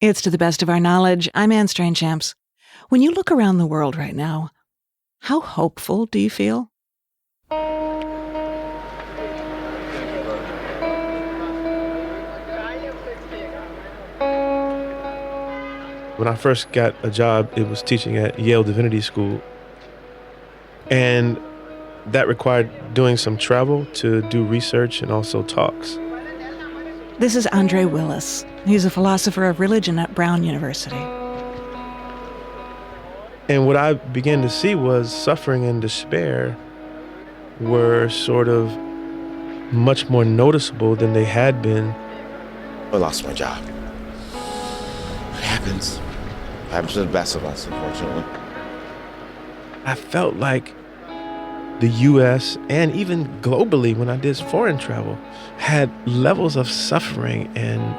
It's To the Best of Our Knowledge. I'm Anne Strainchamps. When you look around the world right now, how hopeful do you feel? When I first got a job, it was teaching at Yale Divinity School. And that required doing some travel to do research and also talks. This is Andre Willis. He's a philosopher of religion at Brown University. And what I began to see was suffering and despair were sort of much more noticeable than they had been. I lost my job. It happens. It happens to the best of us, unfortunately. I felt like the U.S. and even globally when I did foreign travel had levels of suffering and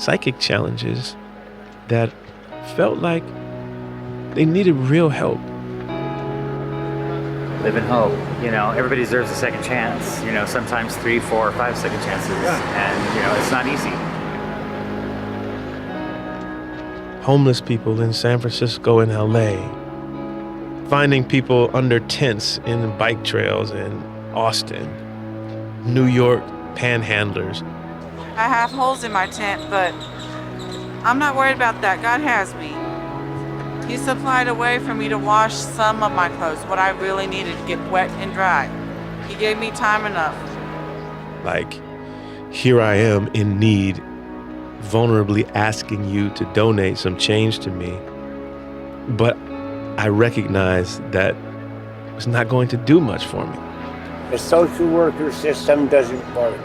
psychic challenges that felt like they needed real help. Live in hope. Everybody deserves a second chance. Sometimes 3, 4, 5 second chances. And, it's not easy. Homeless people in San Francisco and L.A., finding people under tents in bike trails in Austin, New York panhandlers. I have holes in my tent, but I'm not worried about that. God has me. He supplied a way for me to wash some of my clothes, what I really needed to get wet and dry. He gave me time enough. Like, here I am in need, vulnerably asking you to donate some change to me. But I recognize that it's not going to do much for me. The social worker system doesn't work.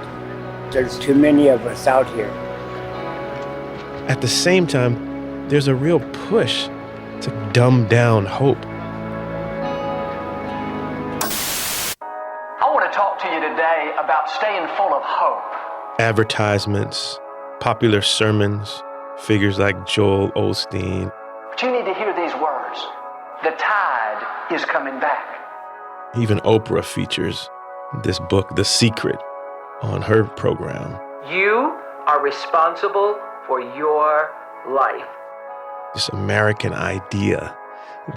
There's too many of us out here. At the same time, there's a real push to dumb down hope. I want to talk to you today about staying full of hope. Advertisements, popular sermons, figures like Joel Osteen. But you need to hear these words. The tide is coming back. Even Oprah features this book, The Secret, on her program. You are responsible for your life. This American idea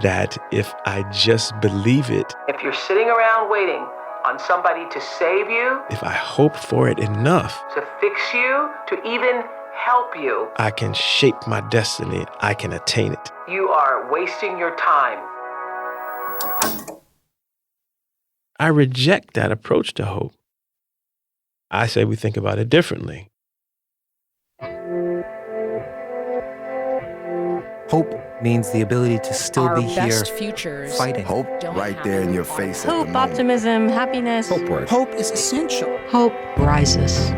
that if I just believe it, If you're sitting around waiting on somebody to save you, if I hope for it enough, to fix you, to even help you, I can shape my destiny, I can attain it. you are wasting your time. I reject that approach to hope. I say we think about it differently. Hope means the ability to still be here, best futures fighting. Hope right there in your face at the Hope, moment. optimism, happiness. Hope works. Hope is essential. Hope rises.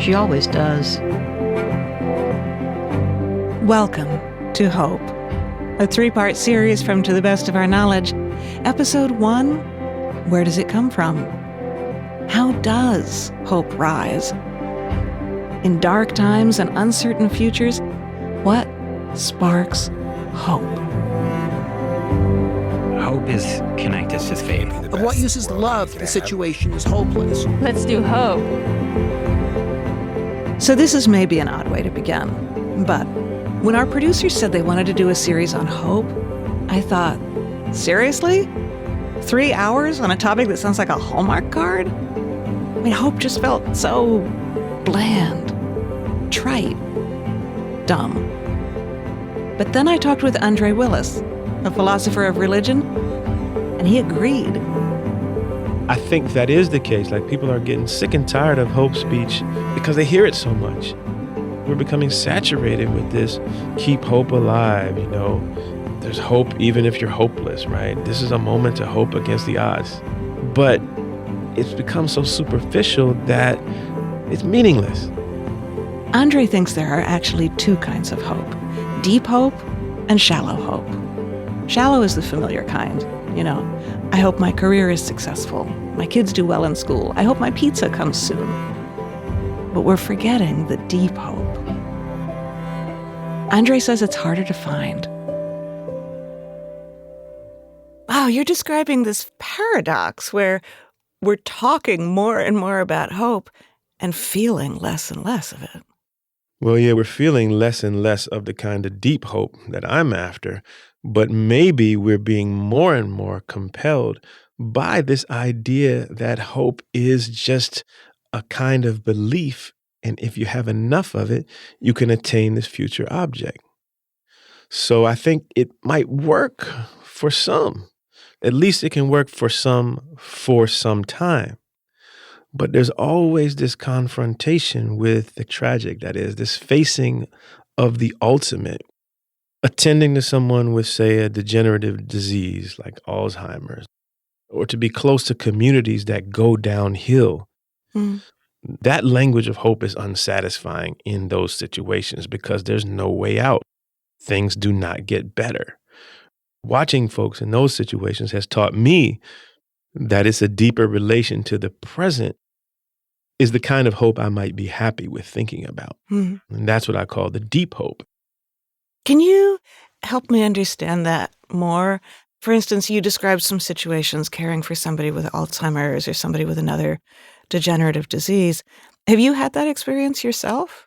She always does. Welcome to Hope, a 3-part series from To the Best of Our Knowledge. Episode 1, Where does it come from? How does hope rise? In dark times and uncertain futures, what sparks hope? Hope is connected to faith. Of what use is love if the situation is hopeless? Let's do hope. So this is maybe an odd way to begin, but when our producers said they wanted to do a series on hope, I thought, seriously? 3 hours on a topic that sounds like a Hallmark card? I mean, hope just felt so bland, trite, dumb. But then I talked with Andre Willis, a philosopher of religion, and he agreed. I think that is the case. Like, people are getting sick and tired of hope speech because they hear it so much. We're becoming saturated with this keep hope alive, There's hope even if you're hopeless, right? This is a moment to hope against the odds. But it's become so superficial that it's meaningless. Andre thinks there are actually 2 kinds of hope: deep hope and shallow hope. Shallow is the familiar kind. I hope my career is successful. My kids do well in school. I hope my pizza comes soon. But we're forgetting the deep hope. Andre says it's harder to find. Wow, you're describing this paradox where we're talking more and more about hope and feeling less and less of it. Well, yeah, we're feeling less and less of the kind of deep hope that I'm after, but maybe we're being more and more compelled by this idea that hope is just a kind of belief. And if you have enough of it, you can attain this future object. So I think it might work for some. At least it can work for some time. But there's always this confrontation with the tragic, that is, this facing of the ultimate. Attending to someone with, say, a degenerative disease like Alzheimer's, or to be close to communities that go downhill. Mm. That language of hope is unsatisfying in those situations because there's no way out. Things do not get better. Watching folks in those situations has taught me that it's a deeper relation to the present is the kind of hope I might be happy with thinking about. Mm. And that's what I call the deep hope. Can you help me understand that more? For instance, you described some situations caring for somebody with Alzheimer's or somebody with another degenerative disease. Have you had that experience yourself?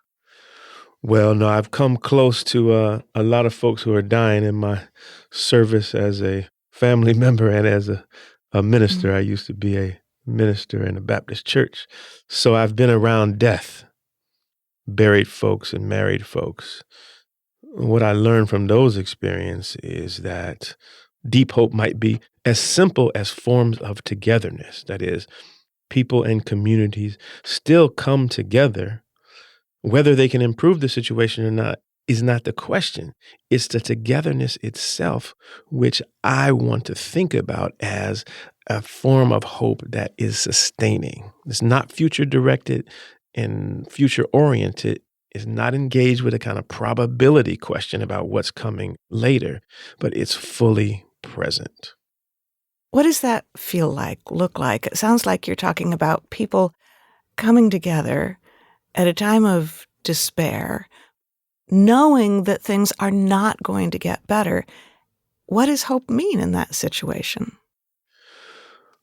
Well, no, I've come close to a lot of folks who are dying in my service as a family member and as a minister. I used to be a minister in a Baptist church. So I've been around death, buried folks and married folks. What I learned from those experiences is that deep hope might be as simple as forms of togetherness. That is, people and communities still come together. Whether they can improve the situation or not is not the question. It's the togetherness itself, which I want to think about as a form of hope that is sustaining. It's not future directed and future oriented. It's not engaged with a kind of probability question about what's coming later, but it's fully present. What does that feel like, look like? It sounds like you're talking about people coming together at a time of despair, knowing that things are not going to get better. What does hope mean in that situation?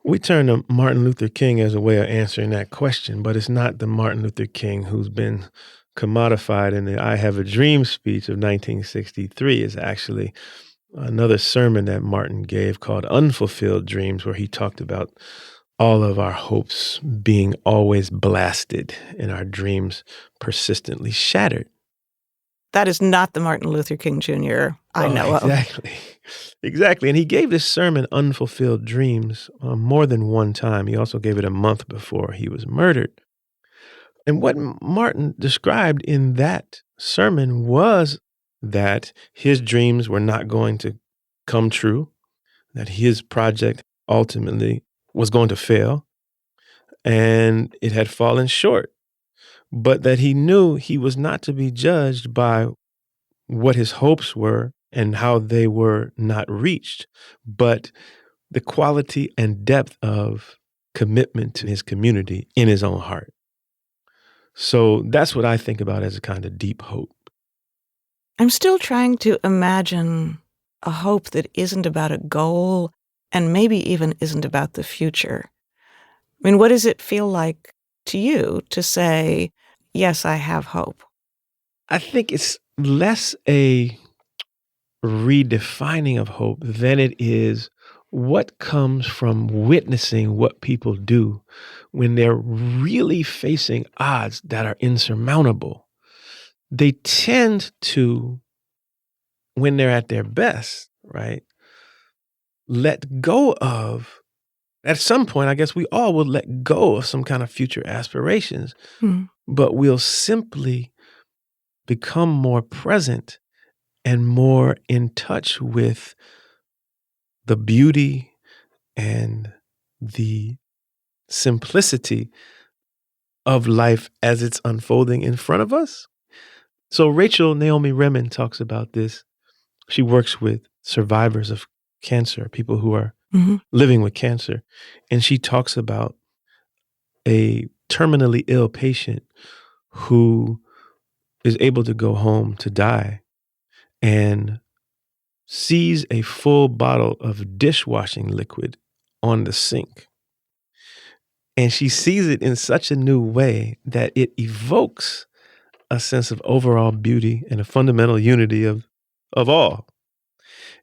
We turn to Martin Luther King as a way of answering that question, but it's not the Martin Luther King who's been commodified in the I Have a Dream speech of 1963. It's actually another sermon that Martin gave called Unfulfilled Dreams, where he talked about all of our hopes being always blasted and our dreams persistently shattered. That is not the Martin Luther King Jr. I know of. Exactly. And he gave this sermon, Unfulfilled Dreams, more than one time. He also gave it a month before he was murdered. And what Martin described in that sermon was that his dreams were not going to come true, that his project ultimately was going to fail, and it had fallen short, but that he knew he was not to be judged by what his hopes were and how they were not reached, but the quality and depth of commitment to his community in his own heart. So that's what I think about as a kind of deep hope. I'm still trying to imagine a hope that isn't about a goal and maybe even isn't about the future. I mean, what does it feel like to you to say, yes, I have hope? I think it's less a redefining of hope than it is what comes from witnessing what people do when they're really facing odds that are insurmountable. They tend to, when they're at their best, right, let go of, at some point, I guess we all will let go of some kind of future aspirations, but we'll simply become more present and more in touch with the beauty and the simplicity of life as it's unfolding in front of us. So Rachel Naomi Remen talks about this. She works with survivors of cancer, people who are living with cancer. And she talks about a terminally ill patient who is able to go home to die and sees a full bottle of dishwashing liquid on the sink. And she sees it in such a new way that it evokes a sense of overall beauty and a fundamental unity of all.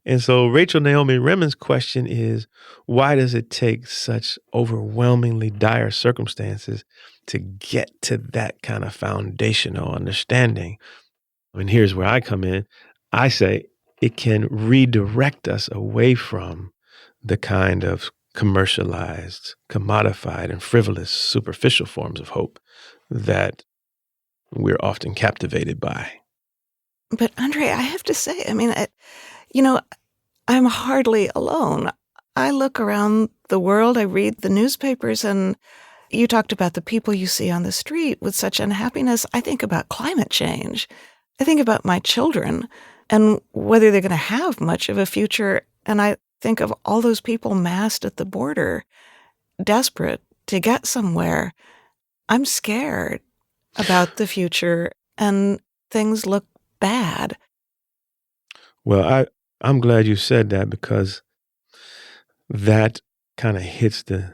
And so Rachel Naomi Remen's question is, why does it take such overwhelmingly dire circumstances to get to that kind of foundational understanding? And here's where I come in. I say it can redirect us away from the kind of commercialized, commodified, and frivolous, superficial forms of hope that we're often captivated by. But Andre, I have to say, I mean, I'm hardly alone. I look around the world, I read the newspapers, and you talked about the people you see on the street with such unhappiness. I think about climate change. I think about my children and whether they're going to have much of a future. And I think of all those people massed at the border, desperate to get somewhere. I'm scared about the future, and things look bad. Well, I'm glad you said that, because that kind of hits the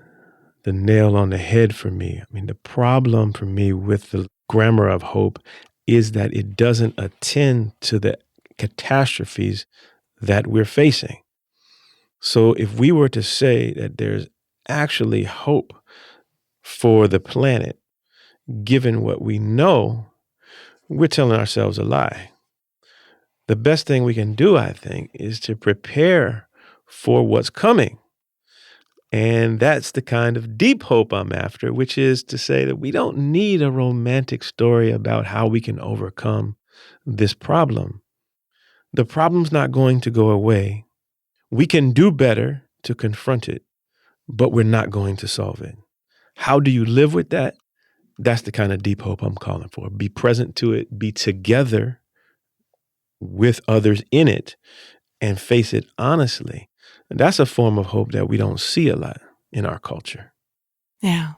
nail on the head for me. I mean, the problem for me with the grammar of hope is that it doesn't attend to the catastrophes that we're facing. So if we were to say that there's actually hope for the planet, given what we know, we're telling ourselves a lie. The best thing we can do, I think, is to prepare for what's coming. And that's the kind of deep hope I'm after, which is to say that we don't need a romantic story about how we can overcome this problem. The problem's not going to go away. We can do better to confront it, but we're not going to solve it. How do you live with that? That's the kind of deep hope I'm calling for. Be present to it, be together with others in it, and face it honestly. And that's a form of hope that we don't see a lot in our culture. Yeah.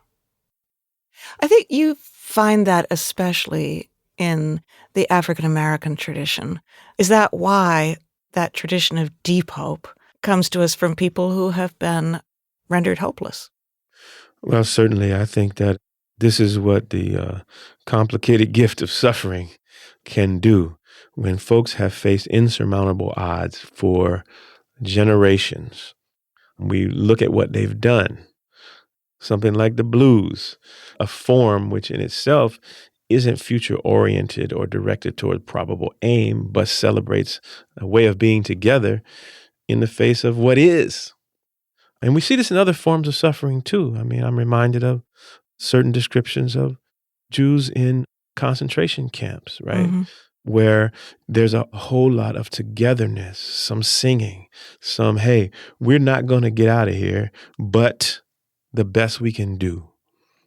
I think you find that especially in the African American tradition. Is that why that tradition of deep hope comes to us from people who have been rendered hopeless? Well, certainly, I think that this is what the complicated gift of suffering can do. When folks have faced insurmountable odds for generations, we look at what they've done. Something like the blues, a form which in itself isn't future-oriented or directed toward probable aim, but celebrates a way of being together in the face of what is. And we see this in other forms of suffering too. I mean, I'm reminded of certain descriptions of Jews in concentration camps, right? Mm-hmm. Where there's a whole lot of togetherness, some singing, some, hey, we're not going to get out of here, but the best we can do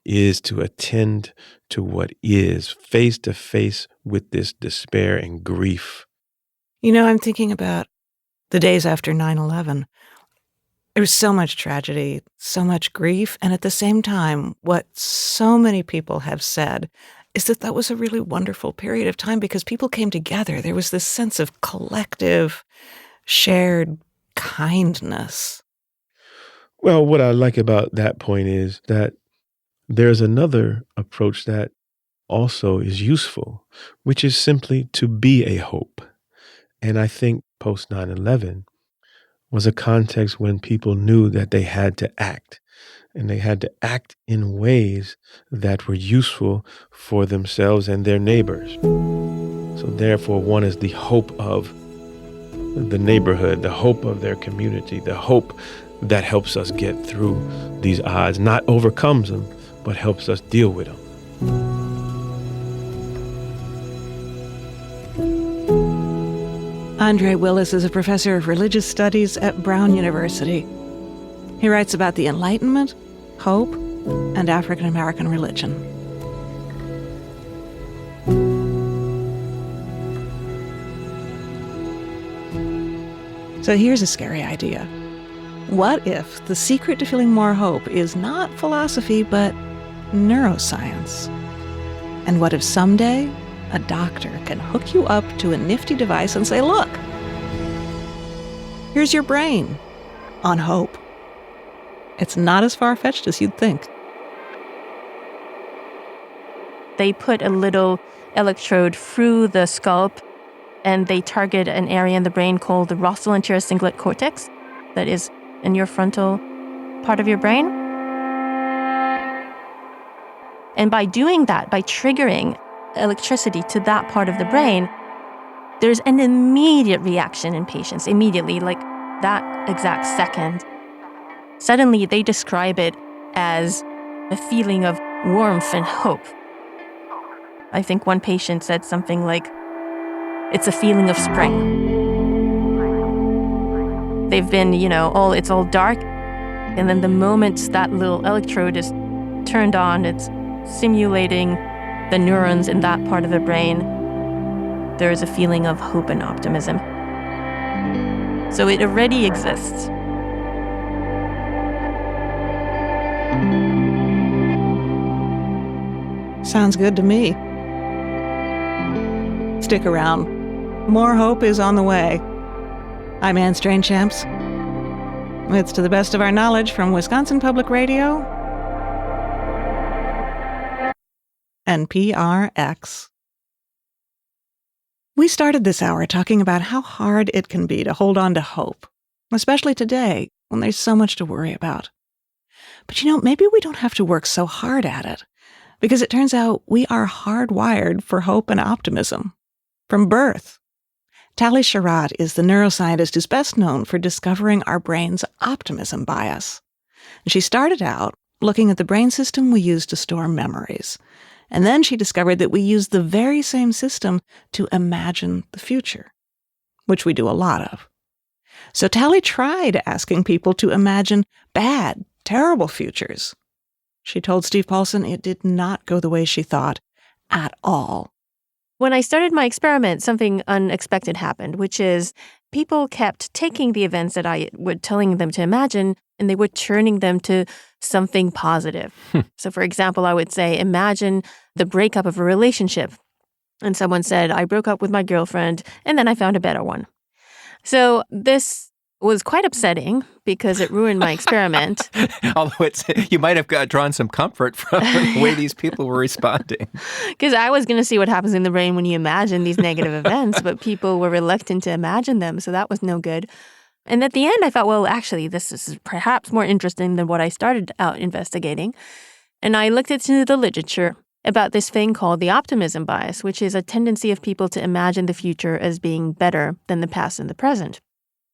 is to attend to what is, face to face with this despair and grief. You know, I'm thinking about the days after 9/11. There was so much tragedy, so much grief, and at the same time, what so many people have said is that that was a really wonderful period of time because people came together. There was this sense of collective, shared kindness. Well, what I like about that point is that there's another approach that also is useful, which is simply to be a hope. And I think post 9/11 was a context when people knew that they had to act, and they had to act in ways that were useful for themselves and their neighbors. So therefore, one is the hope of the neighborhood, the hope of their community, the hope that helps us get through these odds, not overcomes them, but helps us deal with them. Andre Willis is a professor of religious studies at Brown University. He writes about the Enlightenment, hope, and African American religion. So here's a scary idea. What if the secret to feeling more hope is not philosophy, but neuroscience? And what if someday a doctor can hook you up to a nifty device and say, look, here's your brain on hope. It's not as far-fetched as you'd think. They put a little electrode through the scalp, and they target an area in the brain called the rostral anterior cingulate cortex that is in your frontal part of your brain. And by doing that, by triggering electricity to that part of the brain, there's an immediate reaction in patients, immediately, like that exact second. Suddenly, they describe it as a feeling of warmth and hope. I think one patient said something like, it's a feeling of spring. They've been, it's all dark, and then the moment that little electrode is turned on, it's stimulating the neurons in that part of the brain. There is a feeling of hope and optimism. So it already exists. Sounds good to me. Stick around. More hope is on the way. I'm Anne Strainchamps. It's to the best of our knowledge from Wisconsin Public Radio and PRX. We started this hour talking about how hard it can be to hold on to hope, especially today when there's so much to worry about. But maybe we don't have to work so hard at it, because it turns out we are hardwired for hope and optimism from birth. Tali Sharot is the neuroscientist who's best known for discovering our brain's optimism bias. She started out looking at the brain system we use to store memories. And then she discovered that we use the very same system to imagine the future, which we do a lot of. So Tali tried asking people to imagine bad, terrible futures. She told Steve Paulson it did not go the way she thought at all. When I started my experiment, something unexpected happened, which is people kept taking the events that I was telling them to imagine, and they were turning them to something positive. So, for example, I would say, imagine the breakup of a relationship. And someone said, I broke up with my girlfriend, and then I found a better one. So this was quite upsetting because it ruined my experiment. Although you might have drawn some comfort from the way these people were responding. Because I was going to see what happens in the brain when you imagine these negative events, but people were reluctant to imagine them, so that was no good. And at the end, I thought, well, actually, this is perhaps more interesting than what I started out investigating. And I looked into the literature about this thing called the optimism bias, which is a tendency of people to imagine the future as being better than the past and the present.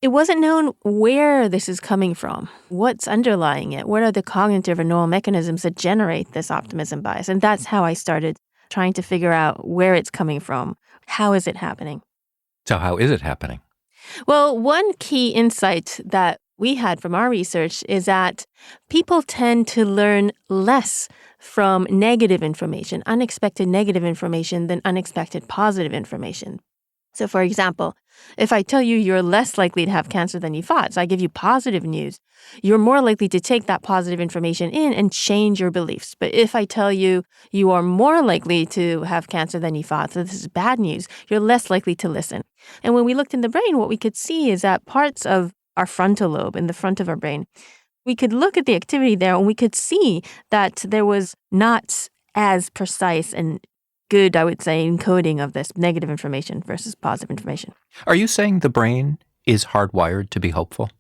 It wasn't known where this is coming from, what's underlying it, what are the cognitive or neural mechanisms that generate this optimism bias. And that's how I started trying to figure out where it's coming from. How is it happening? So how is it happening? Well, one key insight that we had from our research is that people tend to learn less from negative information, unexpected negative information, than unexpected positive information. So, for example, if I tell you you're less likely to have cancer than you thought, so I give you positive news, you're more likely to take that positive information in and change your beliefs. But if I tell you you are more likely to have cancer than you thought, so this is bad news, you're less likely to listen. And when we looked in the brain, what we could see is that parts of our frontal lobe, in the front of our brain, we could look at the activity there and we could see that there was not as precise and good, I would say, encoding of this negative information versus positive information. Are you saying the brain is hardwired to be hopeful?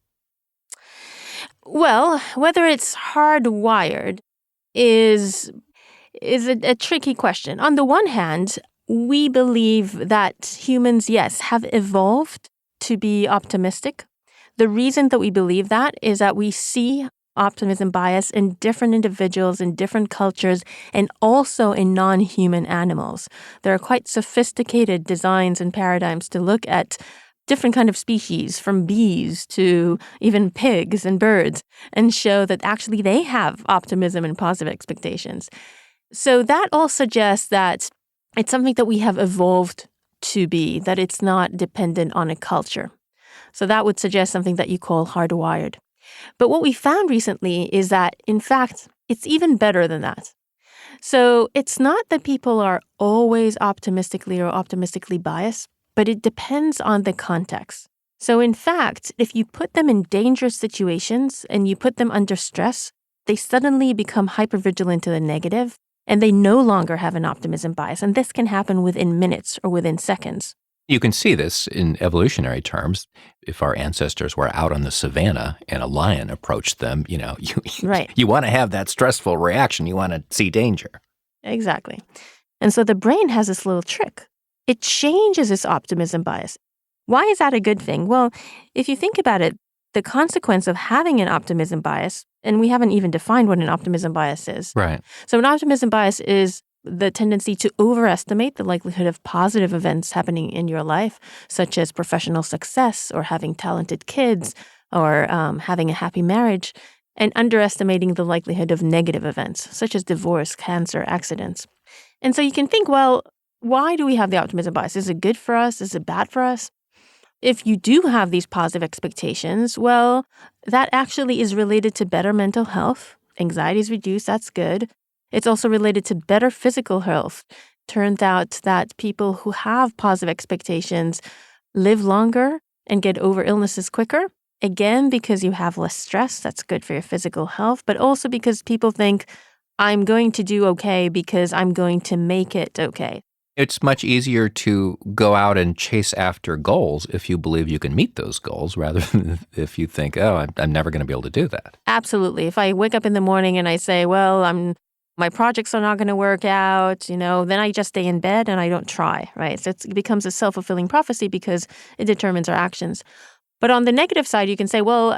Well, whether it's hardwired is a tricky question. On the one hand, we believe that humans, yes, have evolved to be optimistic. The reason that we believe that is that we see optimism bias in different individuals, in different cultures, and also in non-human animals. There are quite sophisticated designs and paradigms to look at different kind of species, from bees to even pigs and birds, and show that actually they have optimism and positive expectations. So that all suggests that it's something that we have evolved to be, that it's not dependent on a culture. So that would suggest something that you call hardwired. But what we found recently is that, in fact, it's even better than that. So it's not that people are always optimistically biased, but it depends on the context. So in fact, if you put them in dangerous situations and you put them under stress, they suddenly become hypervigilant to the negative. and they no longer have an optimism bias. And this can happen within minutes or within seconds. You can see this in evolutionary terms. If our ancestors were out on the savannah and a lion approached them, you Right. you want to have that stressful reaction. You want to see danger. Exactly. And so the brain has this little trick. It changes its optimism bias. Why is that a good thing? Well, if you think about it, the consequence of having an optimism bias, and we haven't even defined what an optimism bias is. Right. So an optimism bias is the tendency to overestimate the likelihood of positive events happening in your life, such as professional success or having talented kids or having a happy marriage, and underestimating the likelihood of negative events, such as divorce, cancer, accidents. And so you can think, well, why do we have the optimism bias? Is it good for us? Is it bad for us? If you do have these positive expectations, well, that actually is related to better mental health. Anxiety is reduced. That's good. It's also related to better physical health. Turns out that people who have positive expectations live longer and get over illnesses quicker. Again, because you have less stress, that's good for your physical health, but also because people think, I'm going to do okay because I'm going to make it okay. It's much easier to go out and chase after goals if you believe you can meet those goals rather than if you think, oh, I'm never going to be able to do that. Absolutely. If I wake up in the morning and I say, well, my projects are not going to work out, then I just stay in bed and I don't try, right? So it becomes a self-fulfilling prophecy because it determines our actions. But on the negative side, you can say, well,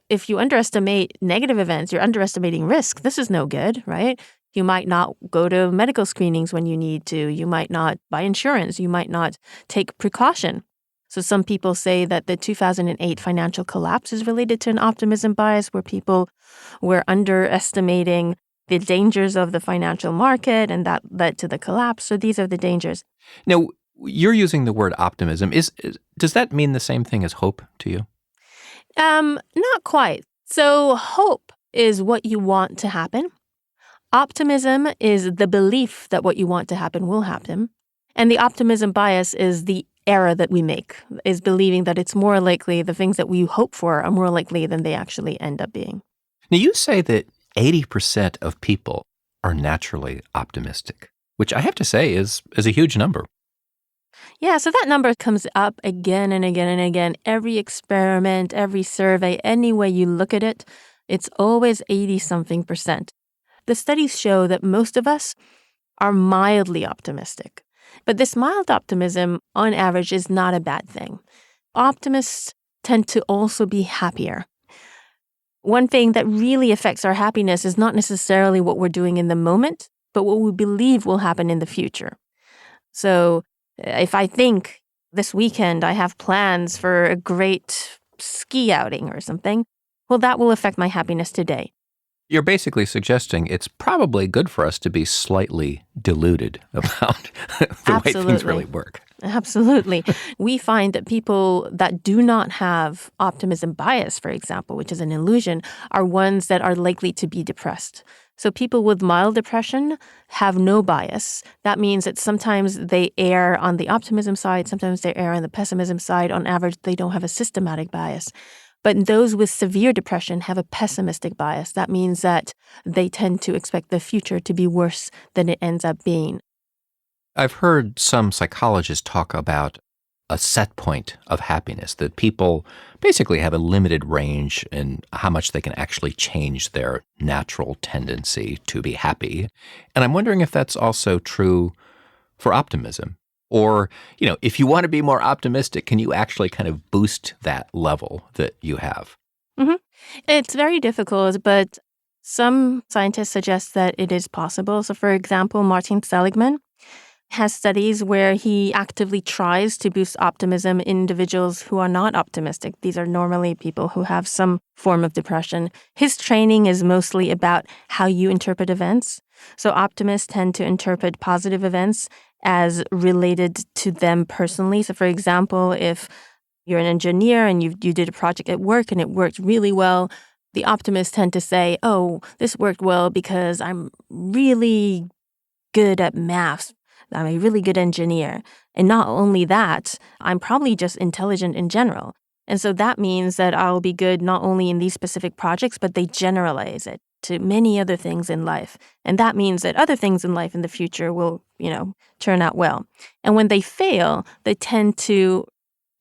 if you underestimate negative events, you're underestimating risk. This is no good, right? You might not go to medical screenings when you need to. You might not buy insurance. You might not take precaution. So some people say that the 2008 financial collapse is related to an optimism bias where people were underestimating the dangers of the financial market, and that led to the collapse. So these are the dangers. Now, you're using the word optimism. Does that mean the same thing as hope to you? Not quite. So hope is what you want to happen. Optimism is the belief that what you want to happen will happen. And the optimism bias is the error that we make, is believing that it's more likely the things that we hope for are more likely than they actually end up being. Now, you say that 80% of people are naturally optimistic, which I have to say is a huge number. Yeah, so that number comes up again and again and again. Every experiment, every survey, any way you look at it, it's always 80-something%. The studies show that most of us are mildly optimistic. But this mild optimism, on average, is not a bad thing. Optimists tend to also be happier. One thing that really affects our happiness is not necessarily what we're doing in the moment, but what we believe will happen in the future. So if I think this weekend I have plans for a great ski outing or something, well, that will affect my happiness today. You're basically suggesting it's probably good for us to be slightly deluded about the way things really work. Absolutely. We find that people that do not have optimism bias, for example, which is an illusion, are ones that are likely to be depressed. So people with mild depression have no bias. That means that sometimes they err on the optimism side, sometimes they err on the pessimism side. On average, they don't have a systematic bias. But those with severe depression have a pessimistic bias. That means that they tend to expect the future to be worse than it ends up being. I've heard some psychologists talk about a set point of happiness, that people basically have a limited range in how much they can actually change their natural tendency to be happy. And I'm wondering if that's also true for optimism. Or, if you want to be more optimistic, can you actually kind of boost that level that you have? Mm-hmm. It's very difficult, but some scientists suggest that it is possible. So, for example, Martin Seligman has studies where he actively tries to boost optimism in individuals who are not optimistic. These are normally people who have some form of depression. His training is mostly about how you interpret events. So optimists tend to interpret positive events as related to them personally. So, for example, if you're an engineer and you did a project at work and it worked really well, the optimists tend to say, oh, this worked well because I'm really good at math. I'm a really good engineer. And not only that, I'm probably just intelligent in general. And so that means that I'll be good not only in these specific projects, but they generalize it. to many other things in life. And that means that other things in life in the future will, turn out well. And when they fail, they tend to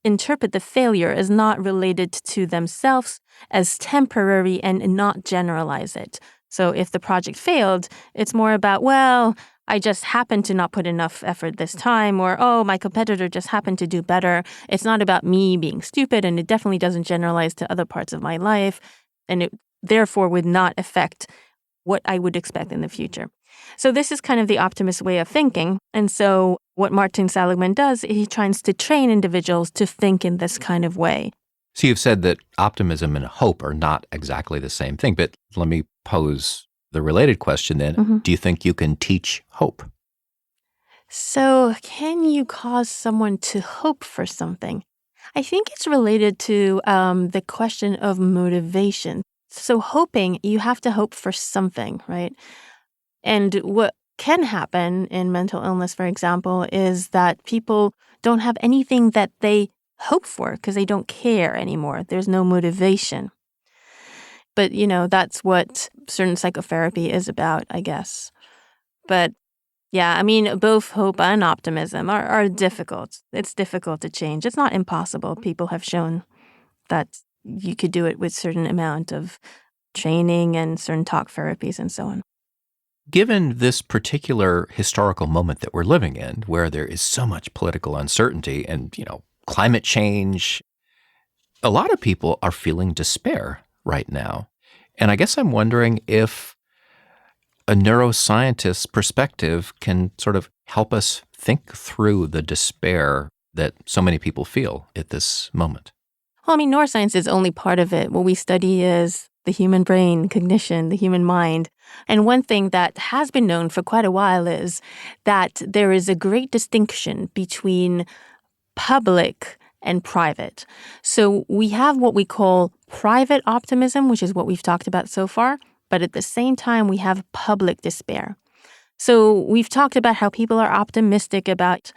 interpret the failure as not related to themselves, as temporary, and not generalize it. So if the project failed, it's more about, well, I just happened to not put enough effort this time, or, oh, my competitor just happened to do better. It's not about me being stupid, and it definitely doesn't generalize to other parts of my life, and it therefore would not affect what I would expect in the future. So this is kind of the optimist way of thinking. And so what Martin Seligman does, he tries to train individuals to think in this kind of way. So you've said that optimism and hope are not exactly the same thing, but let me pose the related question then. Mm-hmm. Do you think you can teach hope? So can you cause someone to hope for something? I think it's related to the question of motivation. So hoping, you have to hope for something, right? And what can happen in mental illness, for example, is that people don't have anything that they hope for because they don't care anymore. There's no motivation. But, that's what certain psychotherapy is about, I guess. But yeah, I mean, both hope and optimism are difficult. It's difficult to change. It's not impossible. People have shown that you could do it with certain amount of training and certain talk therapies and so on. Given this particular historical moment that we're living in, where there is so much political uncertainty and, climate change, a lot of people are feeling despair right now. And I guess I'm wondering if a neuroscientist's perspective can sort of help us think through the despair that so many people feel at this moment. Well, I mean, neuroscience is only part of it. What we study is the human brain, cognition, the human mind. And one thing that has been known for quite a while is that there is a great distinction between public and private. So we have what we call private optimism, which is what we've talked about so far, but at the same time, we have public despair. So we've talked about how people are optimistic about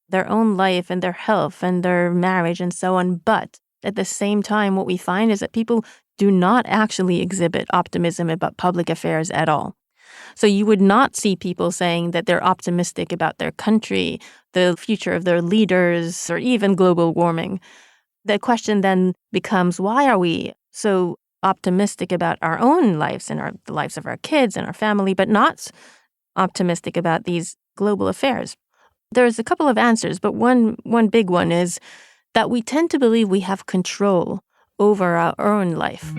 their own life and their health and their marriage and so on, but at the same time, what we find is that people do not actually exhibit optimism about public affairs at all. So you would not see people saying that they're optimistic about their country, the future of their leaders, or even global warming. The question then becomes, why are we so optimistic about our own lives and the lives of our kids and our family, but not optimistic about these global affairs? There's a couple of answers, but one big one is that we tend to believe we have control over our own life,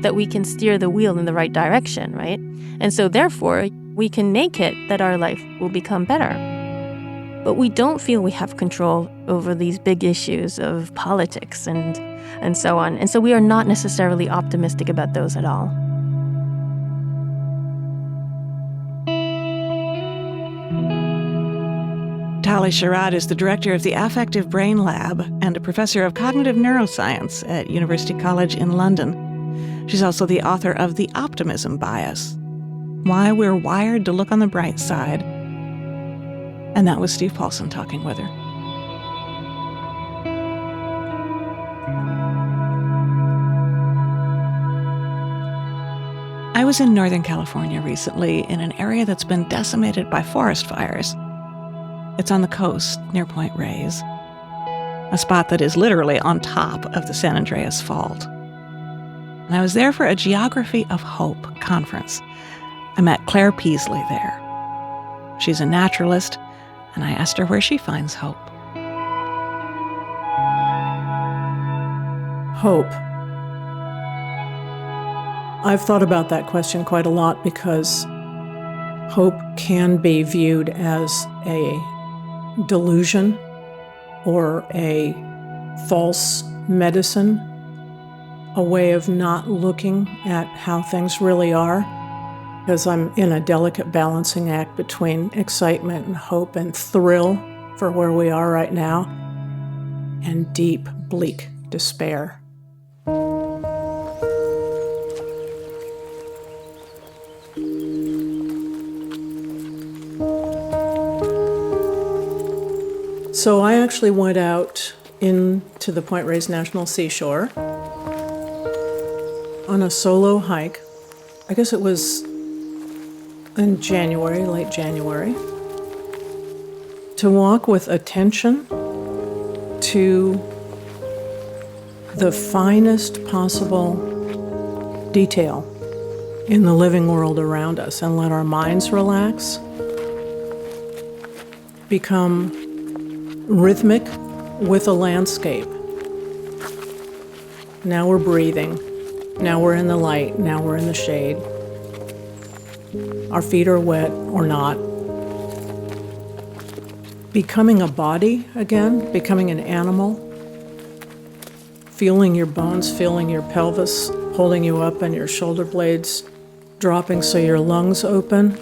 that we can steer the wheel in the right direction, right? And so therefore, we can make it that our life will become better. But we don't feel we have control over these big issues of politics and so on. And so we are not necessarily optimistic about those at all. Tali Sharot is the director of the Affective Brain Lab and a professor of cognitive neuroscience at University College in London. She's also the author of The Optimism Bias, Why We're Wired to Look on the Bright Side. And that was Steve Paulson talking with her. I was in Northern California recently in an area that's been decimated by forest fires. It's on the coast near Point Reyes, a spot that is literally on top of the San Andreas Fault. And I was there for a Geography of Hope conference. I met Claire Peaslee there. She's a naturalist, and I asked her where she finds hope. Hope. I've thought about that question quite a lot because hope can be viewed as a delusion or a false medicine, a way of not looking at how things really are, because I'm in a delicate balancing act between excitement and hope and thrill for where we are right now and deep, bleak despair. So I actually went out into the Point Reyes National Seashore on a solo hike I guess it was in January, late January, to walk with attention to the finest possible detail in the living world around us and let our minds relax, become rhythmic with a landscape. Now we're breathing. Now we're in the light. Now we're in the shade. Our feet are wet or not. Becoming a body again, becoming an animal, feeling your bones, feeling your pelvis, holding you up and your shoulder blades dropping so your lungs open.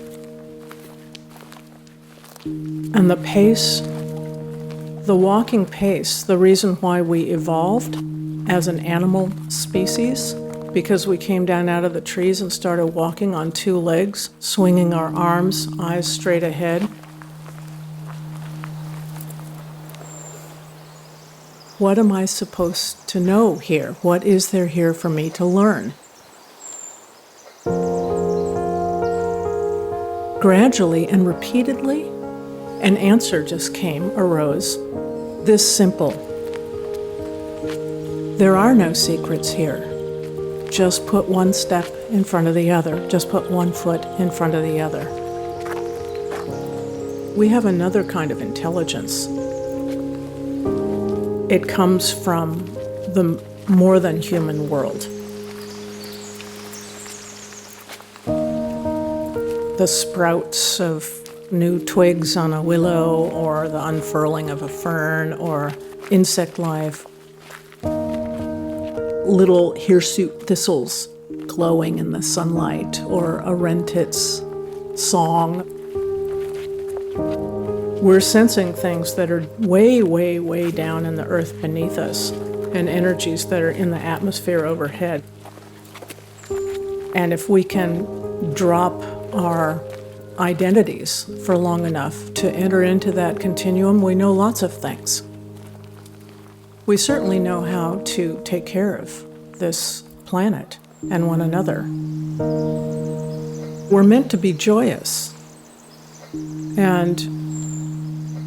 And the pace, the walking pace, the reason why we evolved as an animal species, because we came down out of the trees and started walking on two legs, swinging our arms, eyes straight ahead. What am I supposed to know here? What is there here for me to learn? Gradually and repeatedly, an answer just arose. This simple. There are no secrets here. Just put one step in front of the other. Just put one foot in front of the other. We have another kind of intelligence. It comes from the more than human world. The sprouts of new twigs on a willow, or the unfurling of a fern, or insect life. Little hirsute thistles glowing in the sunlight, or a wren tit's song. We're sensing things that are way, way, way down in the earth beneath us, and energies that are in the atmosphere overhead. And if we can drop our identities for long enough to enter into that continuum, we know lots of things. We certainly know how to take care of this planet and one another. We're meant to be joyous, and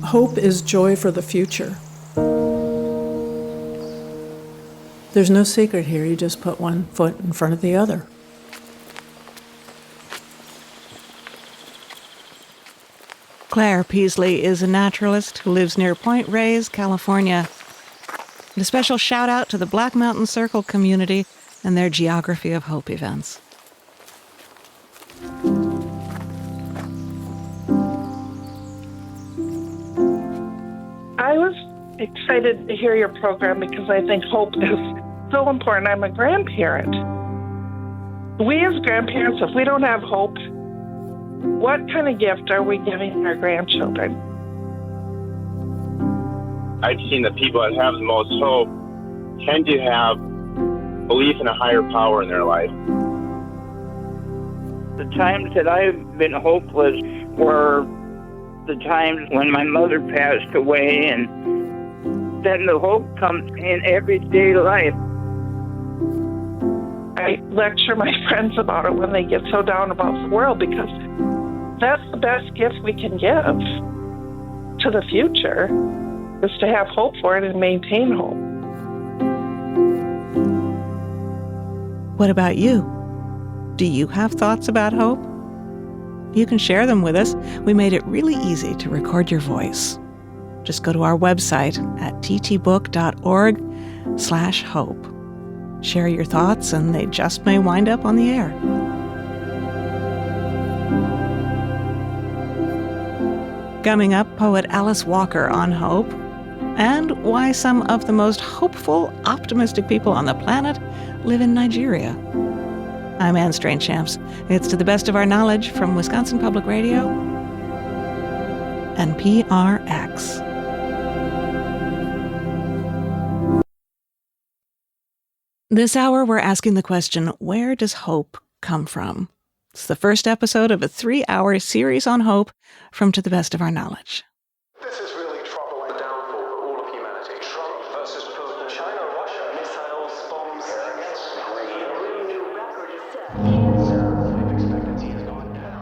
hope is joy for the future. There's no secret here. You just put one foot in front of the other. Claire Peaslee is a naturalist who lives near Point Reyes, California. And a special shout out to the Black Mountain Circle community and their Geography of Hope events. I was excited to hear your program because I think hope is so important. I'm a grandparent. We as grandparents, if we don't have hope, what kind of gift are we giving our grandchildren? I've seen the people that have the most hope tend to have belief in a higher power in their life. The times that I've been hopeless were the times when my mother passed away, and then the hope comes in everyday life. I lecture my friends about it when they get so down about the world, because that's the best gift we can give to the future, is to have hope for it and maintain hope. What about you? Do you have thoughts about hope? You can share them with us. We made it really easy to record your voice. Just go to our website at ttbook.org/hope. Share your thoughts, and they just may wind up on the air. Coming up, poet Alice Walker on hope, and why some of the most hopeful, optimistic people on the planet live in Nigeria. I'm Anne Strange-Champs. It's To the Best of Our Knowledge from Wisconsin Public Radio and PRX. This hour, we're asking the question, where does hope come from? It's the first episode of a 3-hour series on hope from To the Best of Our Knowledge. This is really troubling downfall for all of humanity. Trump versus Putin, China, Russia, missiles, bombs, against Green.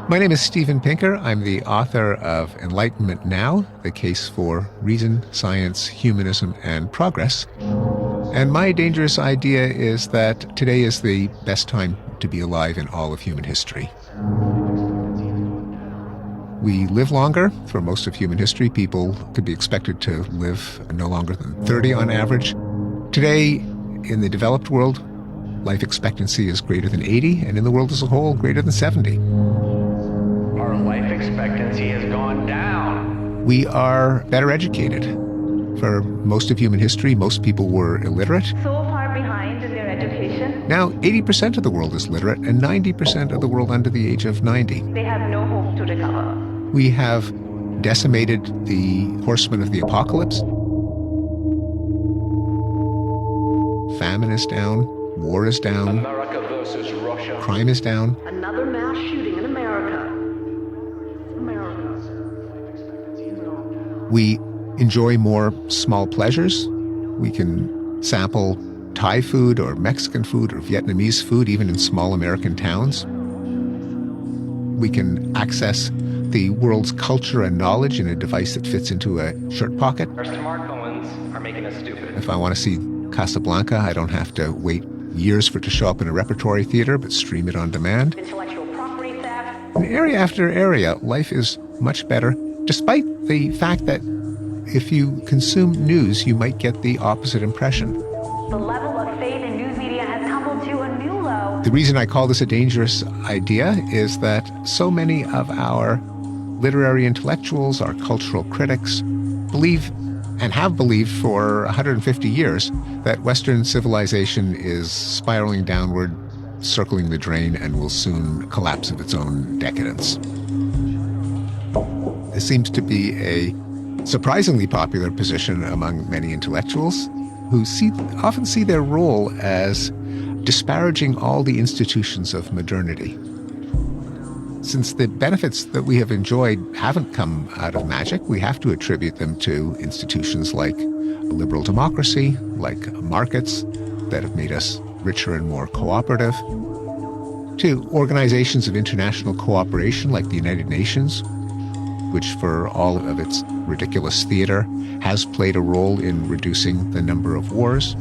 My name is Steven Pinker. I'm the author of Enlightenment Now, The Case for Reason, Science, Humanism, and Progress. And my dangerous idea is that today is the best time to be alive in all of human history. We live longer. For most of human history, people could be expected to live no longer than 30 on average. Today, in the developed world, life expectancy is greater than 80, and in the world as a whole, greater than 70. Our life expectancy has gone down. We are better educated. For most of human history, most people were illiterate. So far behind in their education. Now, 80% of the world is literate, and 90% of the world under the age of 90. They have no hope to recover. We have decimated the horsemen of the apocalypse. Famine is down. War is down. America versus Russia. Crime is down. Another mass shooting in America. We enjoy more small pleasures. We can sample Thai food or Mexican food or Vietnamese food even in small American towns. We can access the world's culture and knowledge in a device that fits into a shirt pocket. Our smartphones are making us stupid. If I want to see Casablanca, I don't have to wait years for it to show up in a repertory theater, but stream it on demand. Intellectual property theft. In area after area, life is much better, despite the fact that if you consume news, you might get the opposite impression. The level of faith in news media has tumbled to a new low. The reason I call this a dangerous idea is that so many of our literary intellectuals, our cultural critics, believe and have believed for 150 years that Western civilization is spiraling downward, circling the drain, and will soon collapse of its own decadence. This seems to be a surprisingly popular position among many intellectuals who often see their role as disparaging all the institutions of modernity. Since the benefits that we have enjoyed haven't come out of magic, we have to attribute them to institutions like liberal democracy, like markets that have made us richer and more cooperative, to organizations of international cooperation like the United Nations, which for all of its ridiculous theater has played a role in reducing the number of wars.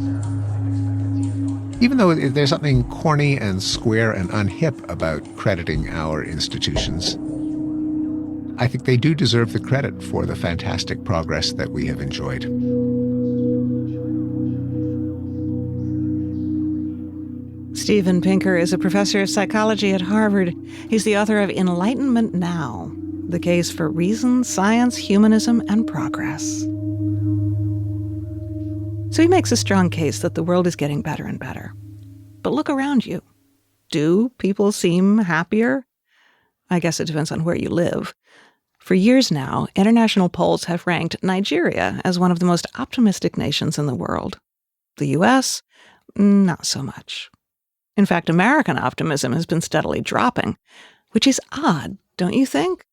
Even though there's something corny and square and unhip about crediting our institutions, I think they do deserve the credit for the fantastic progress that we have enjoyed. Steven Pinker is a professor of psychology at Harvard. He's the author of Enlightenment Now, The Case for Reason, Science, Humanism, and Progress. So he makes a strong case that the world is getting better and better. But look around you. Do people seem happier? I guess it depends on where you live. For years now, international polls have ranked Nigeria as one of the most optimistic nations in the world. The U.S., not so much. In fact, American optimism has been steadily dropping, which is odd, don't you think?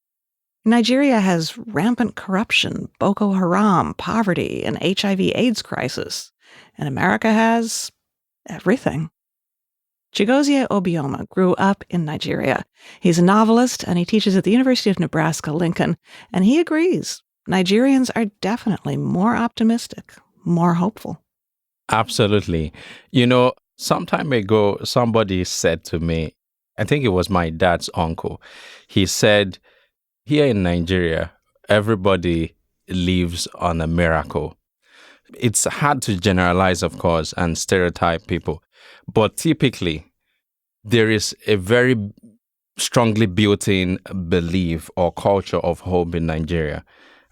Nigeria has rampant corruption, Boko Haram, poverty, and HIV/AIDS crisis. And America has everything. Chigozie Obioma grew up in Nigeria. He's a novelist, and he teaches at the University of Nebraska-Lincoln. And he agrees, Nigerians are definitely more optimistic, more hopeful. Absolutely. You know, some time ago, somebody said to me, I think it was my dad's uncle, he said, here in Nigeria, everybody lives on a miracle. It's hard to generalize, of course, and stereotype people. But typically, there is a very strongly built-in belief or culture of hope in Nigeria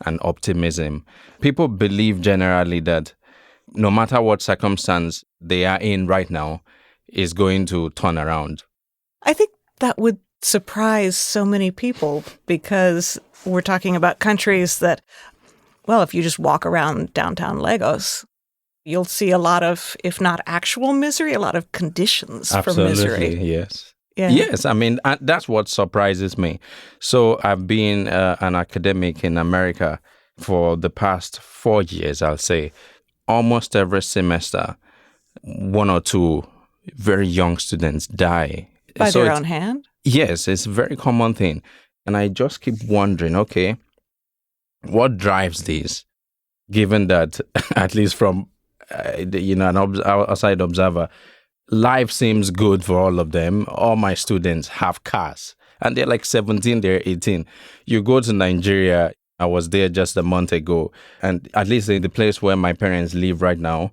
and optimism. People believe generally that no matter what circumstance they are in right now, is going to turn around. I think that would surprise so many people because we're talking about countries that, well, if you just walk around downtown Lagos, you'll see a lot of, if not actual misery, a lot of conditions for misery. Absolutely, yes. Yeah. Yes, I mean, that's what surprises me. So I've been an academic in America for the past 4 years, I'll say. Almost every semester, 1 or 2 very young students die. By their own hand? Yes, it's a very common thing. And I just keep wondering, okay, what drives this? Given that, at least from, an outside observer, life seems good for all of them. All my students have cars and they're like 17, they're 18. You go to Nigeria, I was there just a month ago, and at least in the place where my parents live right now,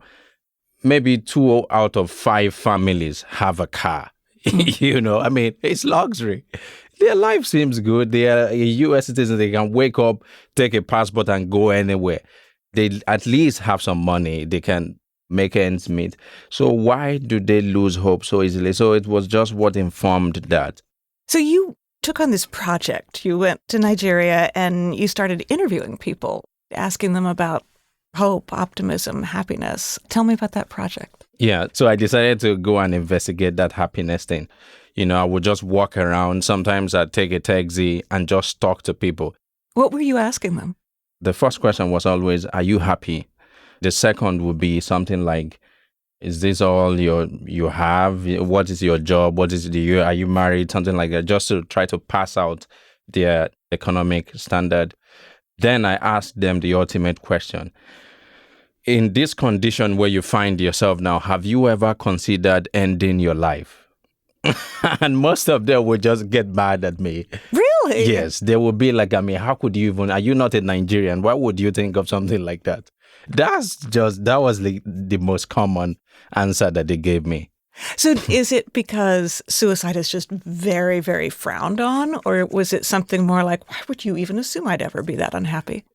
maybe 2 out of 5 families have a car. I mean, it's luxury. Their life seems good. They are a U.S. citizen. They can wake up, take a passport, and go anywhere. They at least have some money. They can make ends meet. So why do they lose hope so easily? So it was just what informed that. So you took on this project. You went to Nigeria and you started interviewing people, asking them about hope, optimism, happiness. Tell me about that project. Yeah, so I decided to go and investigate that happiness thing. I would just walk around. Sometimes I'd take a taxi and just talk to people. What were you asking them? The first question was always, are you happy? The second would be something like, is this all you have? What is your job? Are you married? Something like that, just to try to pass out their economic standard. Then I asked them the ultimate question. In this condition where you find yourself now, have you ever considered ending your life? And most of them would just get mad at me. Really? Yes. They would be like, how could you even, are you not a Nigerian? Why would you think of something like that? That was the most common answer that they gave me. So is it because suicide is just very, very frowned on? Or was it something more like, why would you even assume I'd ever be that unhappy?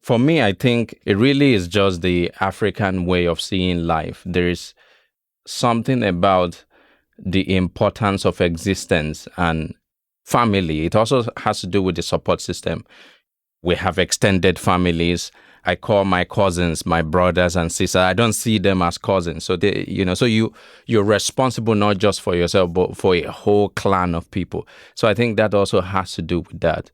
For me, I think it really is just the African way of seeing life. There is something about the importance of existence and family. It also has to do with the support system. We have extended families. I call my cousins my brothers and sisters. I don't see them as cousins. So you're responsible not just for yourself, but for a whole clan of people. So I think that also has to do with that.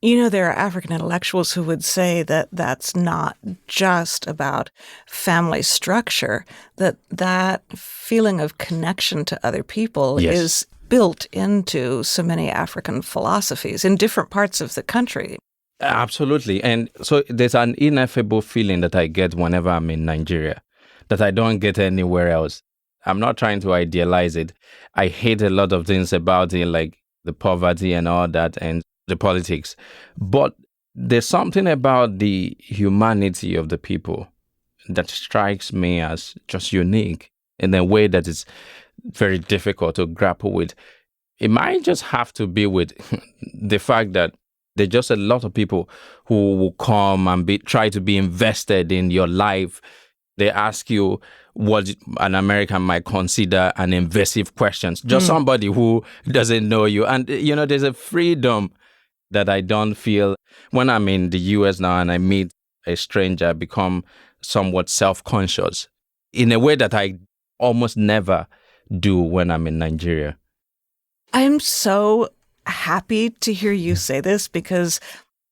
There are African intellectuals who would say that that's not just about family structure, that feeling of connection to other people is built into so many African philosophies in different parts of the country. Absolutely. And so there's an ineffable feeling that I get whenever I'm in Nigeria that I don't get anywhere else. I'm not trying to idealize it. I hate a lot of things about it, like the poverty and all that, and the politics. But there's something about the humanity of the people that strikes me as just unique in a way that is very difficult to grapple with. It might just have to be with the fact that there's just a lot of people who will come and try to be invested in your life. They ask you what an American might consider an invasive question. Just somebody who doesn't know you. And, there's a freedom that I don't feel when I'm in the US now and I meet a stranger. I become somewhat self-conscious in a way that I almost never do when I'm in Nigeria. I'm so happy to hear you say this because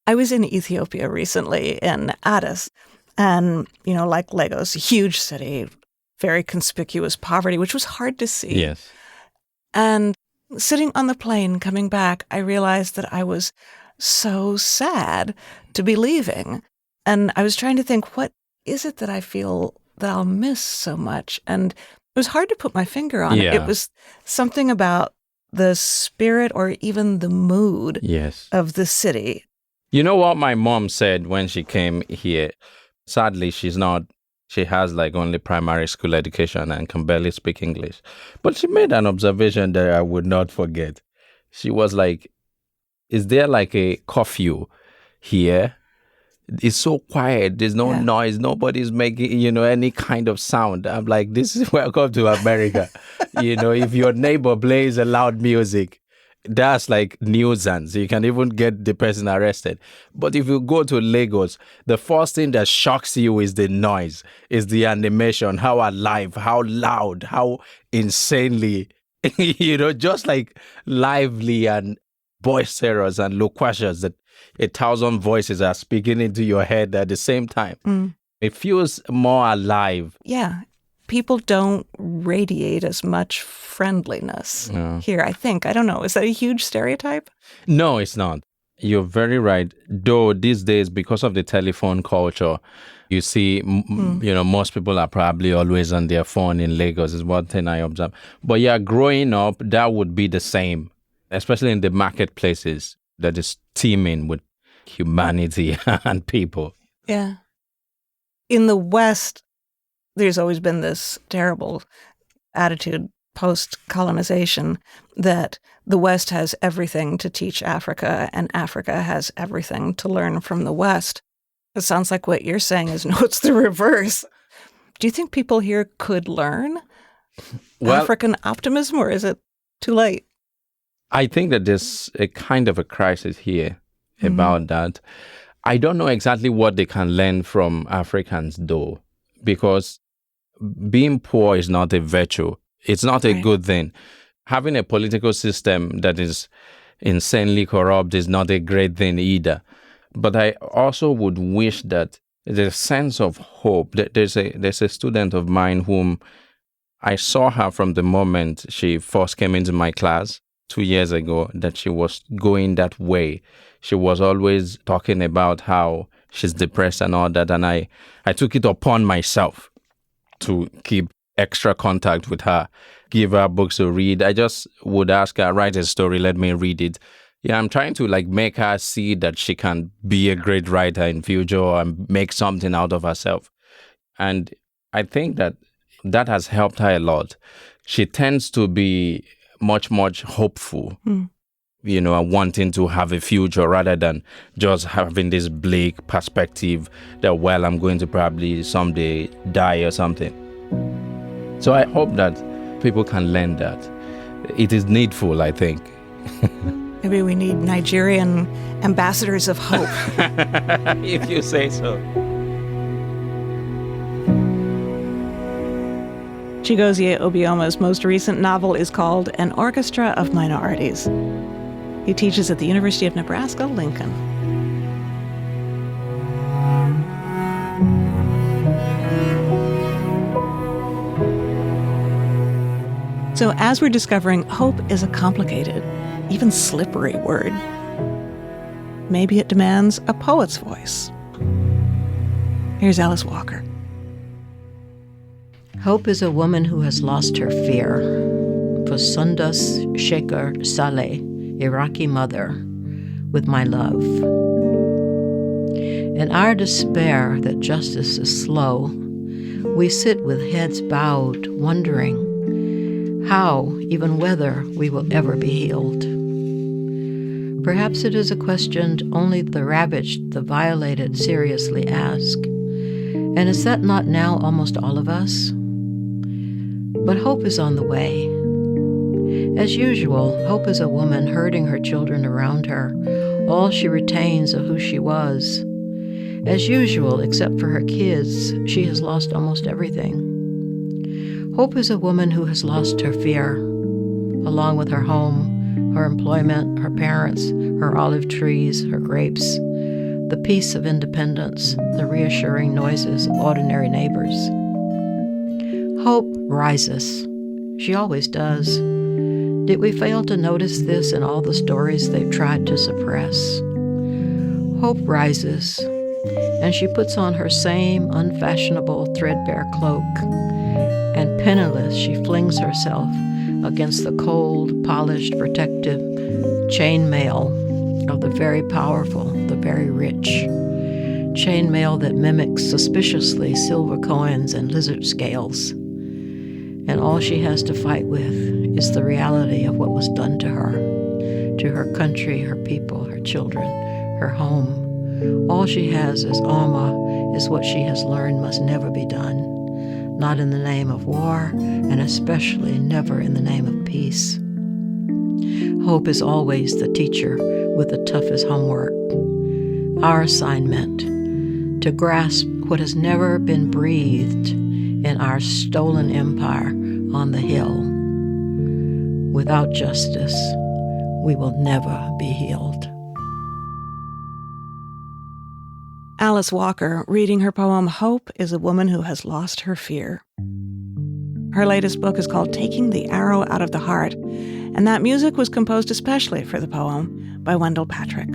I was in Ethiopia recently in Addis and, like Lagos, a huge city, very conspicuous poverty, which was hard to see. Yes. And sitting on the plane coming back, I realized that I was so sad to be leaving. And I was trying to think, what is it that I feel that I'll miss so much? And it was hard to put my finger on it. It was something about the spirit or even the mood of the city. You know what my mom said when she came here? Sadly, she has like only primary school education and can barely speak English. But she made an observation that I would not forget. She was like, is there like a curfew here? It's so quiet. There's no noise. Nobody's making, any kind of sound. I'm like, this is welcome to America. If your neighbor plays a loud music, that's like nuisance. You can even get the person arrested. But if you go to Lagos, the first thing that shocks you is the noise, is the animation, how alive, how loud, how insanely, just like lively and boisterous and loquacious that 1,000 voices are speaking into your head at the same time. It feels more alive. Yeah. people don't radiate as much friendliness here, I think. I don't know. Is that a huge stereotype? No, it's not. You're very right. Though these days, because of the telephone culture, you see, most people are probably always on their phone in Lagos, is one thing I observe. But yeah, growing up, that would be the same, especially in the marketplaces that is teeming with humanity and people. Yeah. In the West, there's always been this terrible attitude post-colonization that the West has everything to teach Africa and Africa has everything to learn from the West. It sounds like what you're saying is, no, it's the reverse. Do you think people here could learn African optimism, or is it too late? I think that there's a kind of a crisis here about that. I don't know exactly what they can learn from Africans, though, because being poor is not a virtue. It's not a good thing. Having a political system that is insanely corrupt is not a great thing either. But I also would wish that there's a sense of hope. There's a student of mine whom I saw her from the moment she first came into my class 2 years ago, that she was going that way. She was always talking about how she's depressed and all that. And I took it upon myself to keep extra contact with her, give her books to read. I just would ask her, write a story, let me read it. Yeah, I'm trying to make her see that she can be a great writer in future and make something out of herself. And I think that has helped her a lot. She tends to be much hopeful, and wanting to have a future rather than just having this bleak perspective that, well, I'm going to probably someday die or something. So I hope that people can learn that. It is needful, I think. Maybe we need Nigerian ambassadors of hope. If you say so. Chigozie Obioma's most recent novel is called An Orchestra of Minorities. He teaches at the University of Nebraska, Lincoln. So as we're discovering, hope is a complicated, even slippery word. Maybe it demands a poet's voice. Here's Alice Walker. Hope is a woman who has lost her fear. For Sundas Shekhar Saleh, Iraqi mother, with my love. In our despair that justice is slow, we sit with heads bowed, wondering how, even whether, we will ever be healed. Perhaps it is a question only the ravaged, the violated seriously ask. And is that not now almost all of us? But hope is on the way. As usual, hope is a woman herding her children around her, all she retains of who she was. As usual, except for her kids, she has lost almost everything. Hope is a woman who has lost her fear, along with her home, her employment, her parents, her olive trees, her grapes, the peace of independence, the reassuring noises of ordinary neighbors. Hope rises. She always does. Did we fail to notice this in all the stories they've tried to suppress? Hope rises, and she puts on her same unfashionable threadbare cloak, and penniless she flings herself against the cold, polished, protective chainmail of the very powerful, the very rich. Chainmail that mimics suspiciously silver coins and lizard scales. And all she has to fight with is the reality of what was done to her country, her people, her children, her home. All she has as Alma is what she has learned must never be done, not in the name of war, and especially never in the name of peace. Hope is always the teacher with the toughest homework. Our assignment, to grasp what has never been breathed in our stolen empire on the hill. Without justice, we will never be healed. Alice Walker reading her poem, Hope is a Woman Who Has Lost Her Fear. Her latest book is called Taking the Arrow Out of the Heart, and that music was composed especially for the poem by Wendell Patrick.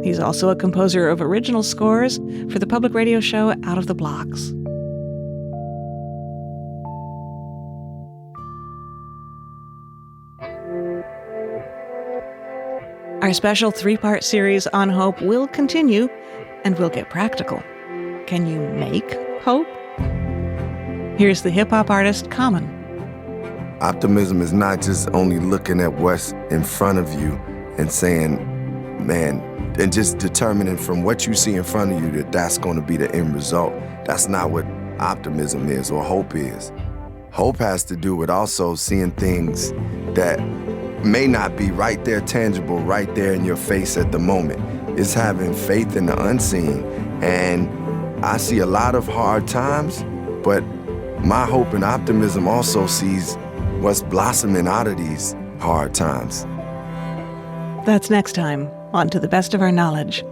He's also a composer of original scores for the public radio show Out of the Blocks. Our special 3-part series on hope will continue, and we'll get practical. Can you make hope? Here's the hip-hop artist Common. Optimism is not just only looking at what's in front of you and saying, man, and just determining from what you see in front of you that that's going to be the end result. That's not what optimism is or hope is. Hope has to do with also seeing things that may not be right there, tangible, right there in your face at the moment. It's having faith in the unseen. And I see a lot of hard times, but my hope and optimism also sees what's blossoming out of these hard times. That's next time on To the Best of Our Knowledge.